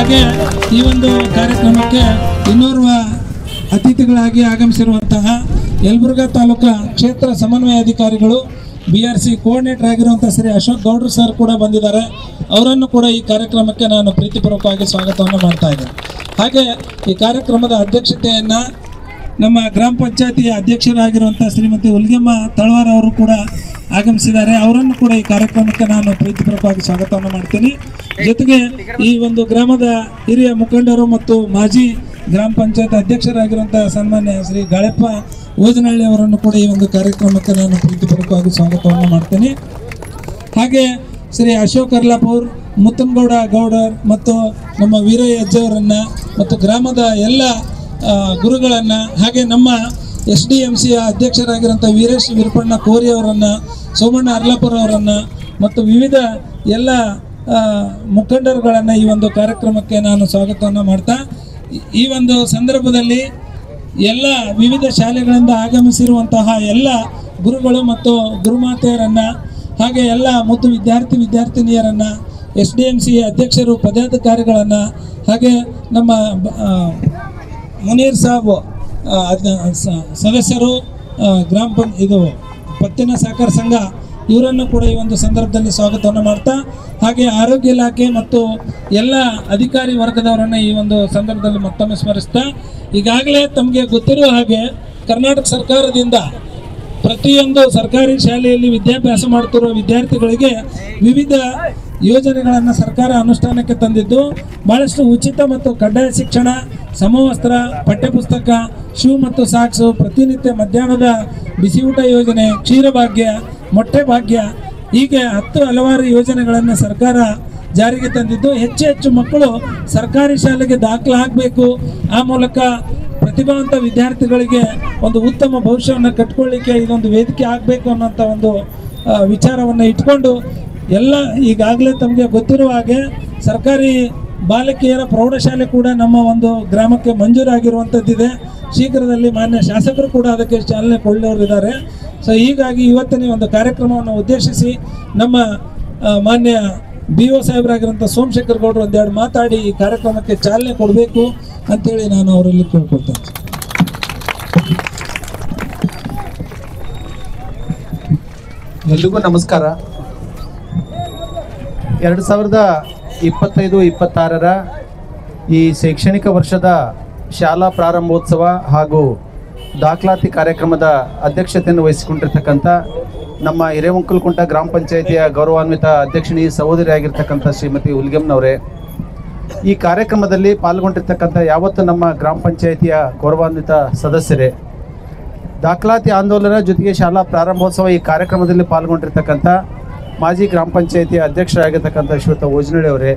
ಹಾಗೆ ಈ ಒಂದು ಕಾರ್ಯಕ್ರಮಕ್ಕೆ ಇನ್ನೋರ್ವ ಅತಿಥಿಗಳಾಗಿ ಆಗಮಿಸಿರುವಂತಹ ಯಲಬುರ್ಗಾ ತಾಲೂಕಾ ಕ್ಷೇತ್ರ ಸಮನ್ವಯ ಅಧಿಕಾರಿಗಳು BRC ಕೋಆರ್ಡಿನೇಟರ್ ಆಗಿರುವಂಥ ಶ್ರೀ ಅಶೋಕ್ ಗೌಡ್ರು ಸರ್ ಕೂಡ ಬಂದಿದ್ದಾರೆ. ಅವರನ್ನು ಕೂಡ ಈ ಕಾರ್ಯಕ್ರಮಕ್ಕೆ ನಾನು ಪ್ರೀತಿಪೂರ್ವಕವಾಗಿ ಸ್ವಾಗತವನ್ನು ಮಾಡ್ತಾ ಇದ್ದೇನೆ. ಹಾಗೆ ಈ ಕಾರ್ಯಕ್ರಮದ ಅಧ್ಯಕ್ಷತೆಯನ್ನು ನಮ್ಮ ಗ್ರಾಮ ಪಂಚಾಯತಿಯ ಅಧ್ಯಕ್ಷರಾಗಿರುವಂಥ ಶ್ರೀಮತಿ ಹುಲ್ಗೆಮ್ಮ ತಳವಾರ್ ಅವರು ಕೂಡ ಆಗಮಿಸಿದ್ದಾರೆ. ಅವರನ್ನು ಕೂಡ ಈ ಕಾರ್ಯಕ್ರಮಕ್ಕೆ ನಾನು ಪ್ರೀತಿಪೂರ್ವಕವಾಗಿ ಸ್ವಾಗತವನ್ನು ಮಾಡ್ತೀನಿ. ಜೊತೆಗೆ ಈ ಒಂದು ಗ್ರಾಮದ ಹಿರಿಯ ಮುಖಂಡರು ಮತ್ತು ಮಾಜಿ ಗ್ರಾಮ ಪಂಚಾಯತ್ ಅಧ್ಯಕ್ಷರಾಗಿರುವಂಥ ಸನ್ಮಾನ್ಯ ಶ್ರೀ ಗಾಳೆಪ್ಪ ಓಜನಹಳ್ಳಿ ಅವರನ್ನು ಕೂಡ ಈ ಒಂದು ಕಾರ್ಯಕ್ರಮಕ್ಕೆ ನಾನು ಪ್ರೀತಿಪೂರ್ವಕವಾಗಿ ಸ್ವಾಗತವನ್ನು ಮಾಡ್ತೀನಿ. ಹಾಗೆ ಶ್ರೀ ಅಶೋಕ್ ಅರ್ಲಾಪುರ್, ಮುತ್ತನಗೌಡ ಗೌಡರ್ ಮತ್ತು ನಮ್ಮ ವೀರಯ್ಯ ಅಜ್ಜವರನ್ನು ಮತ್ತು ಗ್ರಾಮದ ಎಲ್ಲ ಗುರುಗಳನ್ನು, ಹಾಗೆ ನಮ್ಮ SDMCಯ ಅಧ್ಯಕ್ಷರಾಗಿರುವಂಥ ವೀರೇಶ್ ವಿರಪಣ್ಣ ಕೋರಿ ಅವರನ್ನು, ಸೋಮಣ್ಣ ಅರ್ಲಾಪುರ ಅವರನ್ನು ಮತ್ತು ವಿವಿಧ ಎಲ್ಲ ಮುಖಂಡರುಗಳನ್ನು ಈ ಒಂದು ಕಾರ್ಯಕ್ರಮಕ್ಕೆ ನಾನು ಸ್ವಾಗತವನ್ನು ಮಾಡ್ತಾ, ಈ ಒಂದು ಸಂದರ್ಭದಲ್ಲಿ ಎಲ್ಲ ವಿವಿಧ ಶಾಲೆಗಳಿಂದ ಆಗಮಿಸಿರುವಂತಹ ಎಲ್ಲ ಗುರುಗಳು ಮತ್ತು ಗುರುಮಾತೆಯರನ್ನು, ಹಾಗೆ ಎಲ್ಲ ಮುದ್ದು ವಿದ್ಯಾರ್ಥಿನಿಯರನ್ನು, SDMC ಅಧ್ಯಕ್ಷರು, ಪದಾಧಿಕಾರಿಗಳನ್ನು, ಹಾಗೆ ನಮ್ಮ ಮುನೀರ್ ಸಾಬ್ ಸದಸ್ಯರು, ಇದು ಪತ್ತಿನ ಸಹಕಾರ ಸಂಘ, ಇವರನ್ನು ಕೂಡ ಈ ಒಂದು ಸಂದರ್ಭದಲ್ಲಿ ಸ್ವಾಗತವನ್ನು ಮಾಡ್ತಾ, ಹಾಗೆ ಆರೋಗ್ಯ ಇಲಾಖೆ ಮತ್ತು ಎಲ್ಲ ಅಧಿಕಾರಿ ವರ್ಗದವರನ್ನು ಈ ಒಂದು ಸಂದರ್ಭದಲ್ಲಿ ಮತ್ತೊಮ್ಮೆ ಸ್ಮರಿಸ್ತಾ, ಈಗಾಗಲೇ ತಮಗೆ ಗೊತ್ತಿರುವ ಹಾಗೆ ಕರ್ನಾಟಕ ಸರ್ಕಾರದಿಂದ ಪ್ರತಿಯೊಂದು ಸರ್ಕಾರಿ ಶಾಲೆಯಲ್ಲಿ ವಿದ್ಯಾಭ್ಯಾಸ ಮಾಡುತ್ತಿರುವ ವಿದ್ಯಾರ್ಥಿಗಳಿಗೆ ವಿವಿಧ ಯೋಜನೆಗಳನ್ನು ಸರ್ಕಾರ ಅನುಷ್ಠಾನಕ್ಕೆ ತಂದಿದ್ದು, ಭಾಳಷ್ಟು ಉಚಿತ ಮತ್ತು ಕಡ್ಡಾಯ ಶಿಕ್ಷಣ, ಸಮವಸ್ತ್ರ, ಪಠ್ಯಪುಸ್ತಕ, ಶೂ ಮತ್ತು ಸಾಕ್ಸು, ಪ್ರತಿನಿತ್ಯ ಮಧ್ಯಾಹ್ನದ ಬಿಸಿ ಊಟ ಯೋಜನೆ, ಕ್ಷೀರಭಾಗ್ಯ, ಮೊಟ್ಟೆ ಭಾಗ್ಯ, ಹೀಗೆ ಹಲವಾರು ಯೋಜನೆಗಳನ್ನು ಸರ್ಕಾರ ಜಾರಿಗೆ ತಂದಿದ್ದು, ಹೆಚ್ಚು ಮಕ್ಕಳು ಸರ್ಕಾರಿ ಶಾಲೆಗೆ ದಾಖಲಾಗಬೇಕು, ಆ ಮೂಲಕ ಪ್ರತಿಭಾವಂತ ವಿದ್ಯಾರ್ಥಿಗಳಿಗೆ ಒಂದು ಉತ್ತಮ ಭವಿಷ್ಯವನ್ನು ಕಟ್ಕೊಳ್ಳಿಕ್ಕೆ ಇದೊಂದು ವೇದಿಕೆ ಆಗಬೇಕು ಅನ್ನೋಂಥ ಒಂದು ವಿಚಾರವನ್ನು ಇಟ್ಕೊಂಡು ಎಲ್ಲ ಈಗಾಗಲೇ ತಮಗೆ ಗೊತ್ತಿರುವ ಹಾಗೆ ಸರ್ಕಾರಿ ಬಾಲಕಿಯರ ಪ್ರೌಢಶಾಲೆ ಕೂಡ ನಮ್ಮ ಒಂದು ಗ್ರಾಮಕ್ಕೆ ಮಂಜೂರಾಗಿರುವಂಥದ್ದಿದೆ. ಶೀಘ್ರದಲ್ಲಿ ಮಾನ್ಯ ಶಾಸಕರು ಕೂಡ ಅದಕ್ಕೆ ಚಾಲನೆ ಕೊಡಲಿದ್ದಾರೆ. ಸೊ ಹೀಗಾಗಿ ಇವತ್ತಿನ ಒಂದು ಕಾರ್ಯಕ್ರಮವನ್ನು ಉದ್ದೇಶಿಸಿ ನಮ್ಮ ಮಾನ್ಯ BO ಸಾಹೇಬರಾಗಿರುವಂಥ ಸೋಮಶೇಖರ್ ಗೌಡರು ಒಂದೆರಡು ಮಾತಾಡಿ ಈ ಕಾರ್ಯಕ್ರಮಕ್ಕೆ ಚಾಲನೆ ಕೊಡಬೇಕು ಅಂತೇಳಿ ನಾನು ಅವರಲ್ಲಿ ಕೇಳ್ಕೊಳ್ತೇನೆ. ಎಲ್ರಿಗೂ ನಮಸ್ಕಾರ. 2025-26 ಈ ಶೈಕ್ಷಣಿಕ ವರ್ಷದ ಶಾಲಾ ಪ್ರಾರಂಭೋತ್ಸವ ಹಾಗೂ ದಾಖಲಾತಿ ಕಾರ್ಯಕ್ರಮದ ಅಧ್ಯಕ್ಷತೆಯನ್ನು ವಹಿಸಿಕೊಂಡಿರ್ತಕ್ಕಂಥ ನಮ್ಮ ಹಿರೇಮಂಕಲಕುಂಟ ಗ್ರಾಮ ಪಂಚಾಯಿತಿಯ ಗೌರವಾನ್ವಿತ ಅಧ್ಯಕ್ಷಿಣಿ ಸಹೋದರಿ ಆಗಿರ್ತಕ್ಕಂಥ ಶ್ರೀಮತಿ ಹುಲ್ಗೆಮ್ಮನವರೇ, ಈ ಕಾರ್ಯಕ್ರಮದಲ್ಲಿ ಪಾಲ್ಗೊಂಡಿರ್ತಕ್ಕಂಥ ಯಾವತ್ತು ನಮ್ಮ ಗ್ರಾಮ ಪಂಚಾಯಿತಿಯ ಗೌರವಾನ್ವಿತ ಸದಸ್ಯರೇ, ದಾಖಲಾತಿ ಆಂದೋಲನ ಜೊತೆಗೆ ಶಾಲಾ ಪ್ರಾರಂಭೋತ್ಸವ ಈ ಕಾರ್ಯಕ್ರಮದಲ್ಲಿ ಪಾಲ್ಗೊಂಡಿರ್ತಕ್ಕಂಥ ಮಾಜಿ ಗ್ರಾಮ ಪಂಚಾಯಿತಿಯ ಅಧ್ಯಕ್ಷರಾಗಿರ್ತಕ್ಕಂಥ ಶ್ರೀಯುತ ಓಜನಹಳ್ಳಿ ಅವರೇ,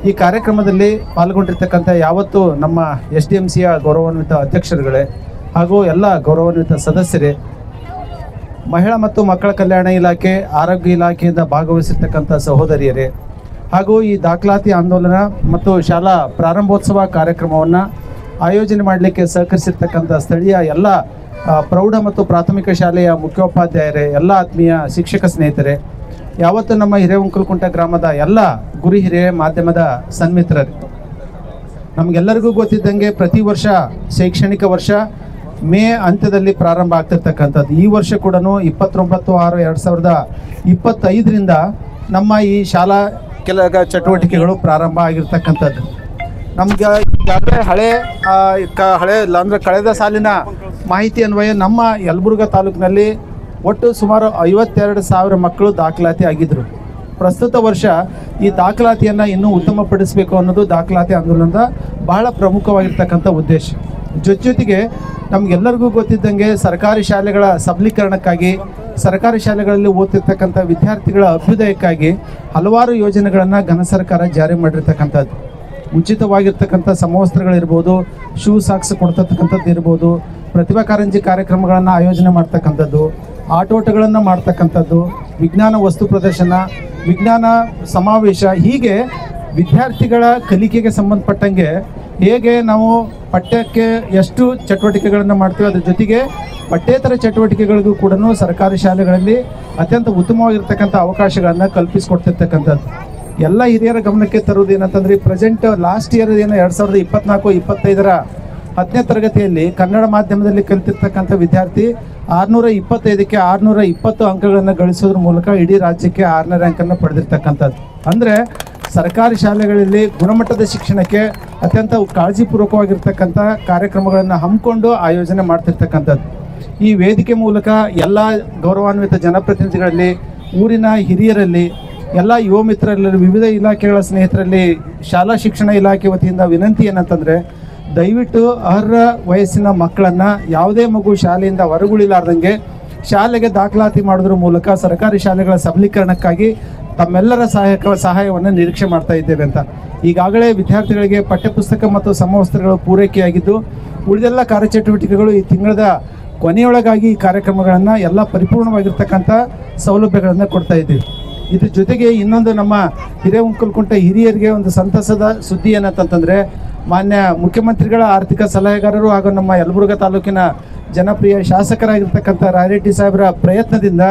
ಈ ಕಾರ್ಯಕ್ರಮದಲ್ಲಿ ಪಾಲ್ಗೊಂಡಿರ್ತಕ್ಕಂಥ ಯಾವತ್ತು ನಮ್ಮ SDMCಯ ಗೌರವಾನ್ವಿತ ಅಧ್ಯಕ್ಷರುಗಳೇ ಹಾಗೂ ಎಲ್ಲ ಗೌರವಾನ್ವಿತ ಸದಸ್ಯರೇ, ಮಹಿಳಾ ಮತ್ತು ಮಕ್ಕಳ ಕಲ್ಯಾಣ ಇಲಾಖೆ, ಆರೋಗ್ಯ ಇಲಾಖೆಯಿಂದ ಭಾಗವಹಿಸಿರ್ತಕ್ಕಂಥ ಸಹೋದರಿಯರೇ, ಹಾಗೂ ಈ ದಾಖಲಾತಿ ಆಂದೋಲನ ಮತ್ತು ಶಾಲಾ ಪ್ರಾರಂಭೋತ್ಸವ ಕಾರ್ಯಕ್ರಮವನ್ನು ಆಯೋಜನೆ ಮಾಡಲಿಕ್ಕೆ ಸಹಕರಿಸಿರ್ತಕ್ಕಂಥ ಸ್ಥಳೀಯ ಎಲ್ಲ ಪ್ರೌಢ ಮತ್ತು ಪ್ರಾಥಮಿಕ ಶಾಲೆಯ ಮುಖ್ಯೋಪಾಧ್ಯಾಯರೇ, ಎಲ್ಲ ಆತ್ಮೀಯ ಶಿಕ್ಷಕ ಸ್ನೇಹಿತರೆ, ಯಾವತ್ತು ನಮ್ಮ ಹಿರೇಮಂಕಲಕುಂಟ ಗ್ರಾಮದ ಎಲ್ಲ ಗುರು ಹಿರಿಯ ಮಾಧ್ಯಮದ ಸನ್ಮಿತ್ರರೇ, ನಮಗೆಲ್ಲರಿಗೂ ಗೊತ್ತಿದ್ದಂಗೆ ಪ್ರತಿ ವರ್ಷ ಶೈಕ್ಷಣಿಕ ವರ್ಷ ಮೇ ಅಂತ್ಯದಲ್ಲಿ ಪ್ರಾರಂಭ ಆಗ್ತಿರ್ತಕ್ಕಂಥದ್ದು. ಈ ವರ್ಷ ಕೂಡ 29/6/2025 ನಮ್ಮ ಈ ಶಾಲಾ ಕೆಲ ಚಟುವಟಿಕೆಗಳು ಪ್ರಾರಂಭ ಆಗಿರ್ತಕ್ಕಂಥದ್ದು. ನಮ್ಗೆ ಈಗಾಗಲೇ ಹಳೆ ಅಂದರೆ ಕಳೆದ ಸಾಲಿನ ಮಾಹಿತಿ ಅನ್ವಯ ನಮ್ಮ ಯಲಬುರ್ಗಾ ತಾಲೂಕಿನಲ್ಲಿ ಒಟ್ಟು ಸುಮಾರು 52,000 ಮಕ್ಕಳು ದಾಖಲಾತಿ ಆಗಿದ್ದರು. ಪ್ರಸ್ತುತ ವರ್ಷ ಈ ದಾಖಲಾತಿಯನ್ನು ಇನ್ನೂ ಉತ್ತಮಪಡಿಸಬೇಕು ಅನ್ನೋದು ದಾಖಲಾತಿ ಆಂದೋಲನದ ಬಹಳ ಪ್ರಮುಖವಾಗಿರ್ತಕ್ಕಂಥ ಉದ್ದೇಶ. ಜೊತೆಗೆ ನಮಗೆಲ್ಲರಿಗೂ ಗೊತ್ತಿದ್ದಂಗೆ ಸರ್ಕಾರಿ ಶಾಲೆಗಳ ಸಬಲೀಕರಣಕ್ಕಾಗಿ, ಸರ್ಕಾರಿ ಶಾಲೆಗಳಲ್ಲಿ ಓದ್ತಿರ್ತಕ್ಕಂಥ ವಿದ್ಯಾರ್ಥಿಗಳ ಅಭ್ಯುದಯಕ್ಕಾಗಿ ಹಲವಾರು ಯೋಜನೆಗಳನ್ನು ಘನ ಸರ್ಕಾರ ಜಾರಿ ಮಾಡಿರ್ತಕ್ಕಂಥದ್ದು. ಉಚಿತವಾಗಿರ್ತಕ್ಕಂಥ ಸಮವಸ್ತ್ರಗಳಿರ್ಬೋದು, ಶೂ ಸಾಕ್ಸ್ ಕೊಡ್ತಕ್ಕಂಥದ್ದು ಇರ್ಬೋದು, ಪ್ರತಿಭಾ ಕಾರಂಜಿ ಕಾರ್ಯಕ್ರಮಗಳನ್ನು ಆಯೋಜನೆ ಮಾಡ್ತಕ್ಕಂಥದ್ದು, ಆಟೋಟಗಳನ್ನು ಮಾಡ್ತಕ್ಕಂಥದ್ದು, ವಿಜ್ಞಾನ ವಸ್ತು ಪ್ರದರ್ಶನ, ವಿಜ್ಞಾನ ಸಮಾವೇಶ, ಹೀಗೆ ವಿದ್ಯಾರ್ಥಿಗಳ ಕಲಿಕೆಗೆ ಸಂಬಂಧಪಟ್ಟಂಗೆ ಹೇಗೆ ನಾವು ಪಠ್ಯಕ್ಕೆ ಎಷ್ಟು ಚಟುವಟಿಕೆಗಳನ್ನು ಮಾಡ್ತೀವಿ, ಅದ್ರ ಜೊತೆಗೆ ಪಠ್ಯೇತರ ಚಟುವಟಿಕೆಗಳಿಗೂ ಕೂಡ ಸರ್ಕಾರಿ ಶಾಲೆಗಳಲ್ಲಿ ಅತ್ಯಂತ ಉತ್ತಮವಾಗಿರ್ತಕ್ಕಂಥ ಅವಕಾಶಗಳನ್ನು ಕಲ್ಪಿಸಿಕೊಡ್ತಿರ್ತಕ್ಕಂಥದ್ದು. ಎಲ್ಲ ಹಿರಿಯರ ಗಮನಕ್ಕೆ ತರುವುದು ಏನಂತಂದರೆ ಪ್ರೆಸೆಂಟ್ ಲಾಸ್ಟ್ ಇಯರ್ ಏನು 2024-25ರ 10ನೇ ತರಗತಿಯಲ್ಲಿ ಕನ್ನಡ ಮಾಧ್ಯಮದಲ್ಲಿ ಕಲಿತಿರ್ತಕ್ಕಂಥ ವಿದ್ಯಾರ್ಥಿ 625ಕ್ಕೆ 620 ಅಂಕಗಳನ್ನು ಗಳಿಸೋದ್ರ ಮೂಲಕ ಇಡೀ ರಾಜ್ಯಕ್ಕೆ 6ನೇ ರ್ಯಾಂಕನ್ನು ಪಡೆದಿರ್ತಕ್ಕಂಥದ್ದು. ಅಂದರೆ ಸರ್ಕಾರಿ ಶಾಲೆಗಳಲ್ಲಿ ಗುಣಮಟ್ಟದ ಶಿಕ್ಷಣಕ್ಕೆ ಅತ್ಯಂತ ಕಾಳಜಿಪೂರ್ವಕವಾಗಿರ್ತಕ್ಕಂಥ ಕಾರ್ಯಕ್ರಮಗಳನ್ನು ಹಮ್ಮಿಕೊಂಡು ಆಯೋಜನೆ ಮಾಡ್ತಿರ್ತಕ್ಕಂಥದ್ದು. ಈ ವೇದಿಕೆ ಮೂಲಕ ಎಲ್ಲ ಗೌರವಾನ್ವಿತ ಜನಪ್ರತಿನಿಧಿಗಳಲ್ಲಿ, ಊರಿನ ಹಿರಿಯರಲ್ಲಿ, ಎಲ್ಲ ಯುವ ಮಿತ್ರರಲ್ಲಿ, ವಿವಿಧ ಇಲಾಖೆಗಳ ಸ್ನೇಹಿತರಲ್ಲಿ ಶಾಲಾ ಶಿಕ್ಷಣ ಇಲಾಖೆ ವತಿಯಿಂದ ವಿನಂತಿ ಏನಂತಂದರೆ, ದಯವಿಟ್ಟು ಅರ್ಹ ವಯಸ್ಸಿನ ಮಕ್ಕಳನ್ನು ಯಾವುದೇ ಮಗು ಶಾಲೆಯಿಂದ ಹೊರಗುಳಿಲಾರ್ದಂಗೆ ಶಾಲೆಗೆ ದಾಖಲಾತಿ ಮಾಡೋದ್ರ ಮೂಲಕ ಸರ್ಕಾರಿ ಶಾಲೆಗಳ ಸಬಲೀಕರಣಕ್ಕಾಗಿ ತಮ್ಮೆಲ್ಲರ ಸಹಾಯವನ್ನು ನಿರೀಕ್ಷೆ ಮಾಡ್ತಾ ಇದ್ದೇವೆ ಅಂತ. ಈಗಾಗಲೇ ವಿದ್ಯಾರ್ಥಿಗಳಿಗೆ ಪಠ್ಯಪುಸ್ತಕ ಮತ್ತು ಸಮವಸ್ತ್ರಗಳು ಪೂರೈಕೆಯಾಗಿದ್ದು, ಉಳಿದೆಲ್ಲ ಕಾರ್ಯಚಟುವಟಿಕೆಗಳು ಈ ತಿಂಗಳದ ಕೊನೆಯೊಳಗಾಗಿ ಈ ಕಾರ್ಯಕ್ರಮಗಳನ್ನು ಎಲ್ಲ ಪರಿಪೂರ್ಣವಾಗಿರ್ತಕ್ಕಂಥ ಸೌಲಭ್ಯಗಳನ್ನು ಕೊಡ್ತಾ ಇದ್ದೀವಿ. ಇದ್ರ ಜೊತೆಗೆ ಇನ್ನೊಂದು ನಮ್ಮ ಹಿರೇವಂಕಲಕುಂಟೆ ಹಿರಿಯರಿಗೆ ಒಂದು ಸಂತಸದ ಸುದ್ದಿ ಏನಂತಂದರೆ, ಮಾನ್ಯ ಮುಖ್ಯಮಂತ್ರಿಗಳ ಆರ್ಥಿಕ ಸಲಹೆಗಾರರು ಹಾಗೂ ನಮ್ಮ ಯಲಬುರ್ಗಾ ತಾಲೂಕಿನ ಜನಪ್ರಿಯ ಶಾಸಕರಾಗಿರ್ತಕ್ಕಂಥ ರಾಯರೆಡ್ಡಿ ಸಾಹೇಬರ ಪ್ರಯತ್ನದಿಂದ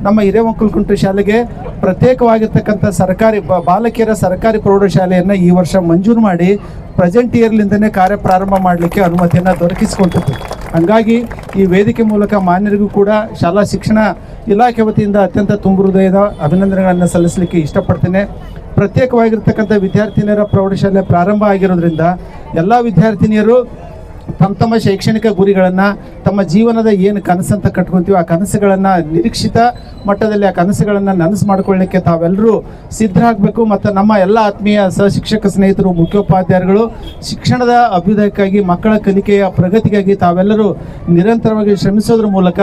ನಮ್ಮ ಹಿರೇವಂಕಲಕುಂಟೆ ಶಾಲೆಗೆ ಪ್ರತ್ಯೇಕವಾಗಿರ್ತಕ್ಕಂಥ ಸರ್ಕಾರಿ ಬಾಲಕಿಯರ ಸರ್ಕಾರಿ ಪ್ರೌಢಶಾಲೆಯನ್ನು ಈ ವರ್ಷ ಮಂಜೂರು ಮಾಡಿ ಪ್ರೆಸೆಂಟ್ ಇಯರ್ಲಿಂದನೇ ಕಾರ್ಯ ಪ್ರಾರಂಭ ಮಾಡಲಿಕ್ಕೆ ಅನುಮತಿಯನ್ನು ದೊರಕಿಸಿಕೊಂಡಿತ್ತು. ಹಾಗಾಗಿ ಈ ವೇದಿಕೆ ಮೂಲಕ ಮಾನ್ಯರಿಗೂ ಕೂಡ ಶಾಲಾ ಶಿಕ್ಷಣ ಇಲಾಖೆ ವತಿಯಿಂದ ಅತ್ಯಂತ ತುಂಬು ಹೃದಯದ ಅಭಿನಂದನೆಗಳನ್ನು ಸಲ್ಲಿಸಲಿಕ್ಕೆ ಇಷ್ಟಪಡ್ತೇನೆ. ಪ್ರತ್ಯೇಕವಾಗಿರ್ತಕ್ಕಂಥ ವಿದ್ಯಾರ್ಥಿನಿಯರ ಪ್ರೌಢಶಾಲೆ ಪ್ರಾರಂಭ ಆಗಿರೋದ್ರಿಂದ ಎಲ್ಲ ವಿದ್ಯಾರ್ಥಿನಿಯರು ತಮ್ಮ ಶೈಕ್ಷಣಿಕ ಗುರಿಗಳನ್ನು, ತಮ್ಮ ಜೀವನದ ಏನು ಕನಸಂತ ಕಟ್ಕೊತೀವಿ ಆ ಕನಸುಗಳನ್ನು ನಿರೀಕ್ಷಿತ ಮಟ್ಟದಲ್ಲಿ ಆ ಕನಸುಗಳನ್ನು ನನಸು ಮಾಡಿಕೊಳ್ಳಲಿಕ್ಕೆ ತಾವೆಲ್ಲರೂ ಸಿದ್ಧರಾಗಬೇಕು. ಮತ್ತು ನಮ್ಮ ಎಲ್ಲ ಆತ್ಮೀಯ ಸಹಶಿಕ್ಷಕ ಸ್ನೇಹಿತರು, ಮುಖ್ಯೋಪಾಧ್ಯಾಯರುಗಳು ಶಿಕ್ಷಣದ ಅಭ್ಯುದಯಕ್ಕಾಗಿ, ಮಕ್ಕಳ ಕಲಿಕೆಯ ಪ್ರಗತಿಗಾಗಿ ತಾವೆಲ್ಲರೂ ನಿರಂತರವಾಗಿ ಶ್ರಮಿಸೋದ್ರ ಮೂಲಕ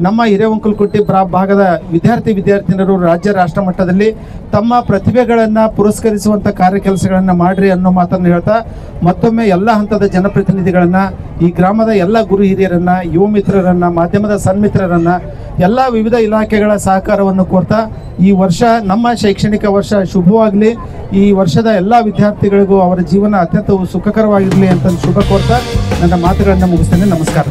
ನಮ್ಮ ಹಿರೇವಂಕಲಕುಂಟೆ ಭಾಗದ ವಿದ್ಯಾರ್ಥಿನಿಯರು ರಾಜ್ಯ ರಾಷ್ಟ್ರ ಮಟ್ಟದಲ್ಲಿ ತಮ್ಮ ಪ್ರತಿಭೆಗಳನ್ನು ಪುರಸ್ಕರಿಸುವಂಥ ಕಾರ್ಯಕೆಲಸಗಳನ್ನು ಮಾಡಿರಿ ಅನ್ನೋ ಮಾತನ್ನು ಹೇಳ್ತಾ, ಮತ್ತೊಮ್ಮೆ ಎಲ್ಲ ಹಂತದ ಜನಪ್ರತಿನಿಧಿಗಳನ್ನು, ಈ ಗ್ರಾಮದ ಎಲ್ಲ ಗುರು ಹಿರಿಯರನ್ನು, ಯುವ ಮಿತ್ರರನ್ನು, ಮಾಧ್ಯಮದ ಸನ್ಮಿತ್ರರನ್ನು, ಎಲ್ಲ ವಿವಿಧ ಇಲಾಖೆಗಳ ಸಹಕಾರವನ್ನು ಕೋರ್ತಾ ಈ ವರ್ಷ ನಮ್ಮ ಶೈಕ್ಷಣಿಕ ವರ್ಷ ಶುಭವಾಗಲಿ, ಈ ವರ್ಷದ ಎಲ್ಲ ವಿದ್ಯಾರ್ಥಿಗಳಿಗೂ ಅವರ ಜೀವನ ಅತ್ಯಂತ ಸುಖಕರವಾಗಿರಲಿ ಅಂತ ಶುಭ ಕೋರ್ತಾ ನನ್ನ ಮಾತುಗಳನ್ನು ಮುಗಿಸ್ತೇನೆ. ನಮಸ್ಕಾರ.